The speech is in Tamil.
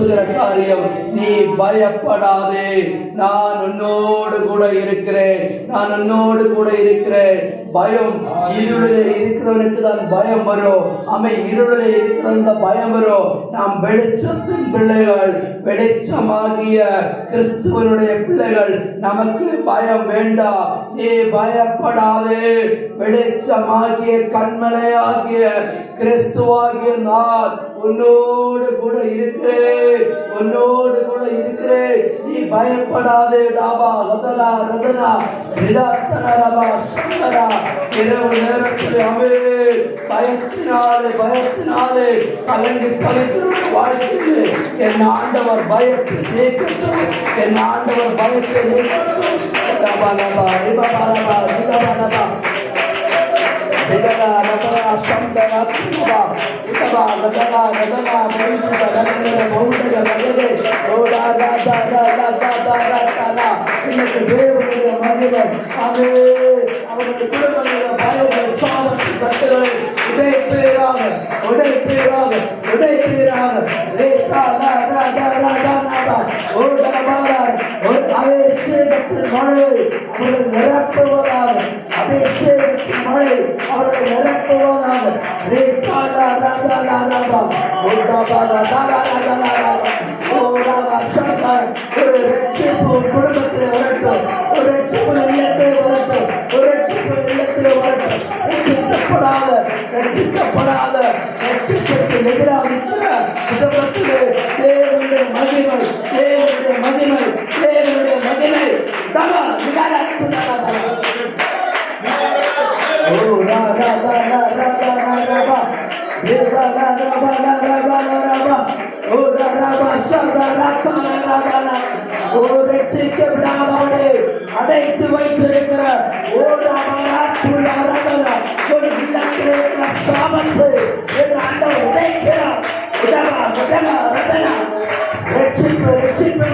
சொல்லுகிற காரியம், நீ பயப்படாதே, நான் உன்னோடு கூட இருக்கிறேன், நான் உன்னோடு கூட இருக்கிறேன். பயம் இருளிலே இருக்கிறவனுக்கு தான் பயம் வரும். இருளிலே இருக்கிறவன் பயம் வரும். நாம் வெளிச்சத்தின் பிள்ளைகள், வெளிச்சமாகிய கிறிஸ்துவனுடைய பிள்ளைகள். நமக்கு பயம் வேண்டாம், நீ பயப்படாதே. வெளிச்சமாகிய கண்மலையாகிய கிறிஸ்துவாகிய நான் உன்னோடு கூட இருக்கிறேன், உன்னோடு கூட இருக்கிறேன். நீ பயப்படாதே. டாபா ரதனா ரதனா ரிதாத்தனரபா சந்தரா. இரவு நேரத்தில் பயத்தினாலே கலங்கி தவிக்கிற வாழ்க்கையில் என் ஆண்டவர் பயத்தை நீக்கட்டும், என் ஆண்டவர் பயத்தை நீக்கட்டும். ரபாலபா ரிபாலபா ரிபாலபா குடும்பத்தில் வரட்டும், ஒரு ரட்சிக்கப்படாத ரட்சிப்புக்கு எதிராக குடும்பத்திலே தேவனுடைய மகிமை, தேவனுடைய மகிமை, தேவனுடைய மகிமை. அடைத்து வைத்திருக்கிற சாபத்து உடைக்கிறார். ரட்சிப்பு ரட்சிப்பு